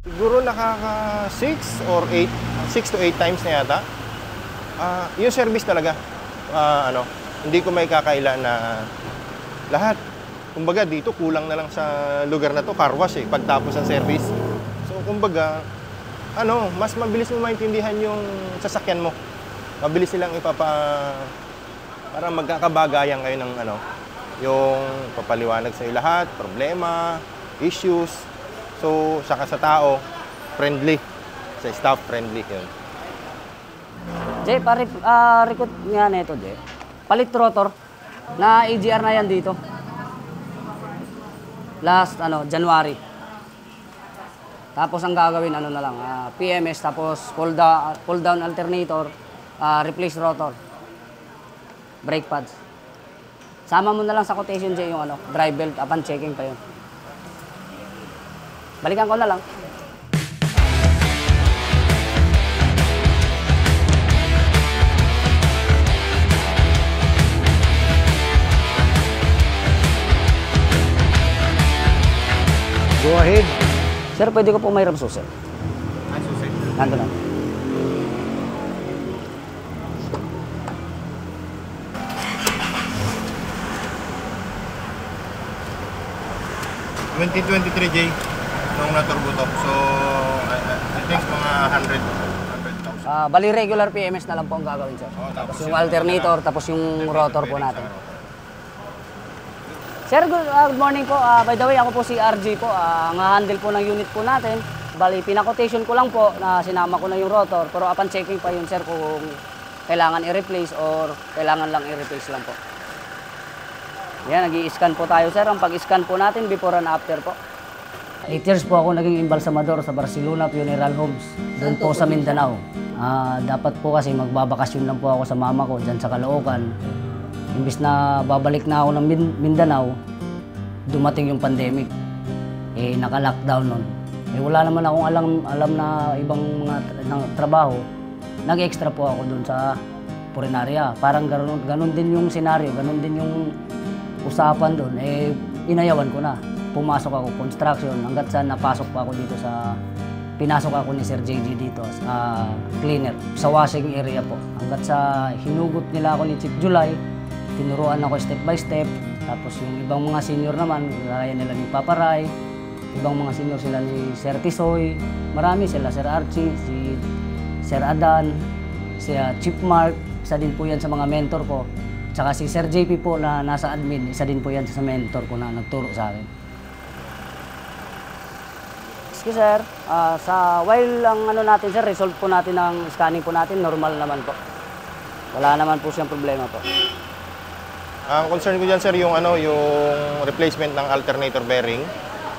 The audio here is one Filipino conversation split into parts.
Siguro nakaka 6 or 8, 6 to 8 times na yata. Yung service talaga, hindi ko may kakaila na lahat. Kumbaga dito kulang na lang sa lugar na to, car wash pagtapos ng service. So kumbaga, mas mabilis mo maintindihan yung sasakyan mo. Mabilis silang para magkakabagayan kayo ng yung papaliwanag sa lahat, problema, issues. So, saka sa tao, friendly. Sa staff, friendly yun. Jay, record nga na ito, Jay. Palit rotor na AGR na yan dito. Last, January. Tapos ang gagawin, na lang, PMS, tapos pull down alternator, replace rotor, brake pads. Sama mo na lang sa quotation, Jay, yung drive belt, upon checking pa yun. Balikan ko na lang. Go ahead. Sir, pwede ko po mayroong susi. Susi? Nandun na. ...2023, Jay, nung na-turbo to. So, I think mga 100,000. Bali regular PMS na lang po ang gagawin, sir. Tapos yung alternator, tapos yung rotor po natin. Sir, good morning po. By the way, ako po si RJ po. Ang handle po ng unit po natin. Bali, pina-quotation ko lang po na sinama ko na yung rotor. Pero upon checking pa yun, sir, kung kailangan i-replace or kailangan lang i-replace lang po. Yan, nag-i-scan po tayo, sir. Ang pag-scan po natin, before and after po. 8 years po ako naging embalsamador sa Barcelona Funeral Homes, doon po sa Mindanao. Dapat po kasi magbabakasyon lang po ako sa mama ko dyan sa Caloocan. Imbis na babalik na ako ng Mindanao, dumating yung pandemic. Naka-lockdown nun. Wala naman akong alam na ibang mga trabaho. Nag-extra po ako doon sa Purinarya. Parang ganun din yung senaryo, ganun din yung usapan doon. Inayawan ko na. Pumasok ako construction hanggat sa napasok pa ako dito pinasok ako ni Sir JG dito sa cleaner sa washing area po. Hanggat sa hinugot nila ako ni Chief July, tinuruan ako step by step. Tapos yung ibang mga senior naman, gaya nila ni Paparay, ibang mga senior sila ni Sir Tisoy, marami sila, Sir Archie, si Sir Adan, si Chief Mark, isa din po yan sa mga mentor ko. Tsaka si Sir JP po na nasa admin, isa din po yan sa mentor ko na nagturo sa akin. Excuse sir, while ang natin sir, result po natin ng scanning po natin, normal naman po. Wala naman po siyang problema po. Ang concern ko dyan, sir, yung replacement ng alternator bearing,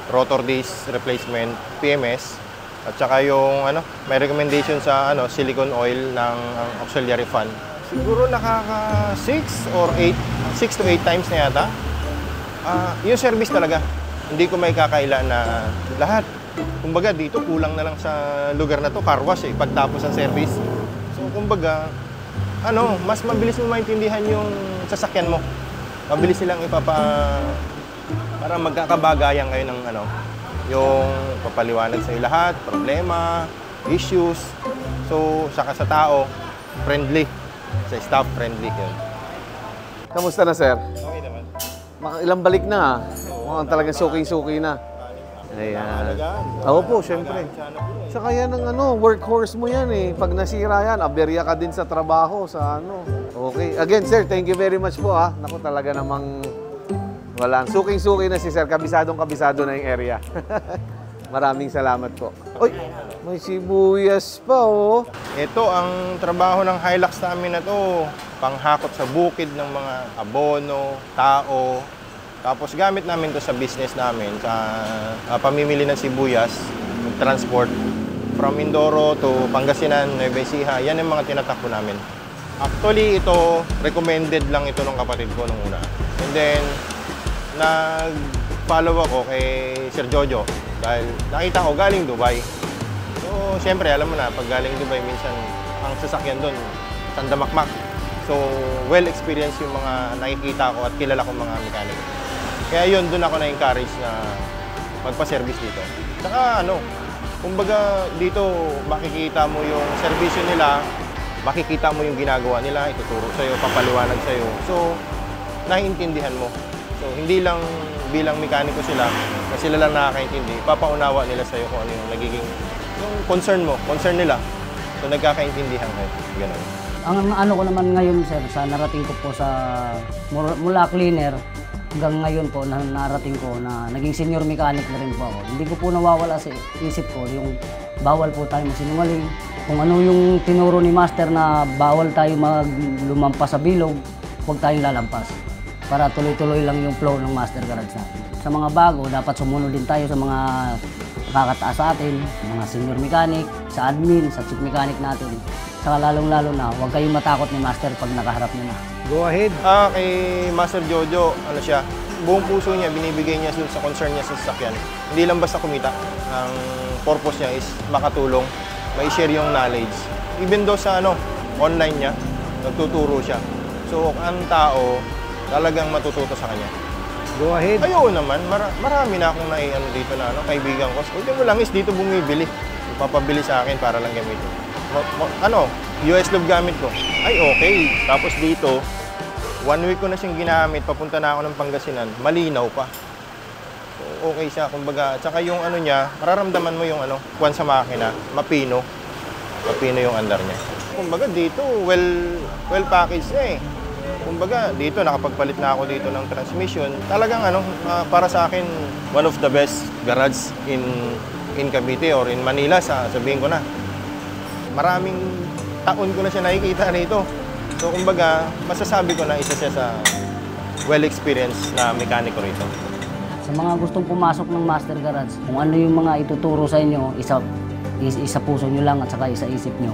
rotor disc replacement, PMS, at saka yung may recommendation sa silicone oil ng auxiliary fan. Siguro nakaka 6 or 8, 6 to 8 times na yata. Yung service talaga, hindi ko may kakaila na lahat. Kumbaga dito kulang na lang sa lugar na to, car wash pagtapos ng service. So kumbaga, mas mabilis mo maintindihan yung sasakyan mo. Mabilis silang para magkakabagayan kayo ng yung papaliwanag sa lahat, problema, issues. So saka sa tao, friendly. Sa staff, friendly yun. Kamusta na, sir? Okay naman. Ilang balik na, mukhang talagang suking-suki na. Ayan. Oo po, syempre. Saka yan ang workhorse mo yan Pag nasira yan, aberya ka din sa trabaho, sa Okay. Again, sir, thank you very much po Naku, talaga namang wala. Suking-suki na si sir. Kabisado na yung area. Maraming salamat po. Uy, may sibuyas pa Ito ang trabaho ng Hilux namin na to. Panghakot sa bukid ng mga abono, tao. Tapos gamit namin to sa business namin, sa pamimili ng sibuyas, transport. From Mindoro to Pangasinan, Nueva Ecija, yan yung mga tinatakbo namin. Actually, ito, recommended lang ito ng kapatid ko nung una. And then, nag-follow ako kay Sir Jojo dahil nakita ko galing Dubai. So, siyempre, alam mo na, pag galing Dubai, minsan ang sasakyan doon, sandamakmak. So, well-experienced yung mga nakikita ko at kilala kong mga mekaniko. Kaya yun, doon ako na-encourage na magpa-service dito. Saka Kumbaga dito makikita mo yung serbisyo nila, makikita mo yung ginagawa nila, ituturo sa'yo, papaliwanag sa'yo. So, naiintindihan mo. So, hindi lang bilang mekaniko sila, na sila lang nakakaintindi, papaunawa nila sa'yo kung ano yung nagiging, yung concern mo, concern nila. So, nagkakaintindihan kayo. Ganun. Ang ano ko naman ngayon, sir, sa narating ko po sa mula cleaner hanggang ngayon po na narating ko na naging senior mechanic na rin po ako. Hindi ko po nawawala sa isip ko yung bawal po tayo masinungaling. Kung ano yung tinuro ni master na bawal tayo lumampas sa bilog, huwag tayong lalampas. Para tuloy-tuloy lang yung flow ng master garage natin. Sa mga bago, dapat sumunod din tayo sa mga nakakataas sa atin, mga senior mechanic, sa admin, sa chief mechanic natin. Saka lalong-lalo na, huwag kayong matakot ni master pag nakaharap niyo na. Go ahead. Kay Master Jojo, ano siya, buong puso niya, binibigay niya sa concern niya sa sasakyan. Hindi lang basta kumita. Ang purpose niya is makatulong, may share yung knowledge. Even though sa online niya, nagtuturo siya. So, ang tao, talagang matututo sa kanya. Go ahead. Ayun naman, marami na akong dito na kaibigan ko. Ultimo mo lang is dito bumibili. Ipapabili sa akin para lang gamitin. US Lube gamit ko. Ay, okay. Tapos dito, 1 week ko na siyang ginamit, papunta na ako ng Pangasinan, malinaw pa. So, okay siya, kumbaga. Tsaka yung niya, mararamdaman mo yung kuwan sa makina, mapino. Mapino yung andar niya. Kumbaga dito, well packaged niya eh. Kumbaga dito, nakapagpalit na ako dito ng transmission. Talagang para sa akin, one of the best garage in Cavite or in Manila, sabihin ko na. Maraming taon ko na siya nakikita rito. So, kumbaga, masasabi ko na isa siya sa well-experienced na mekaniko rito. Sa mga gustong pumasok ng master garage, kung ano yung mga ituturo sa inyo, isa puso nyo lang at saka isa isip nyo,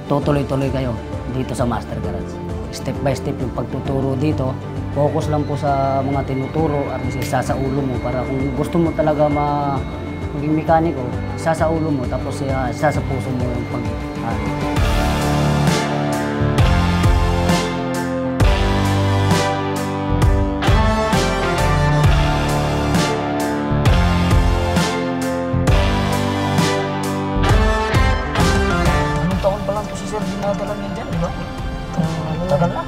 tutuloy-tuloy kayo dito sa master garage. Step by step yung pagtuturo dito, focus lang po sa mga tinuturo at isa sa ulo mo para kung gusto mo talaga maging mekaniko, isa sa ulo mo tapos isa sa puso mo yung Anong taon pa lang po si Sir dinadala niya dyan, di ba? Tagal na.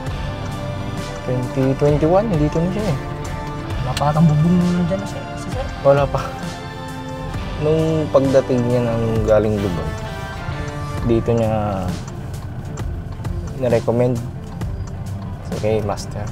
2021, dito na siya eh. Wala pa atang bubong dyan na si Sir. Wala pa. Nung pagdating niya ng galing Dubai, dito niya na-recommend sa kay Master.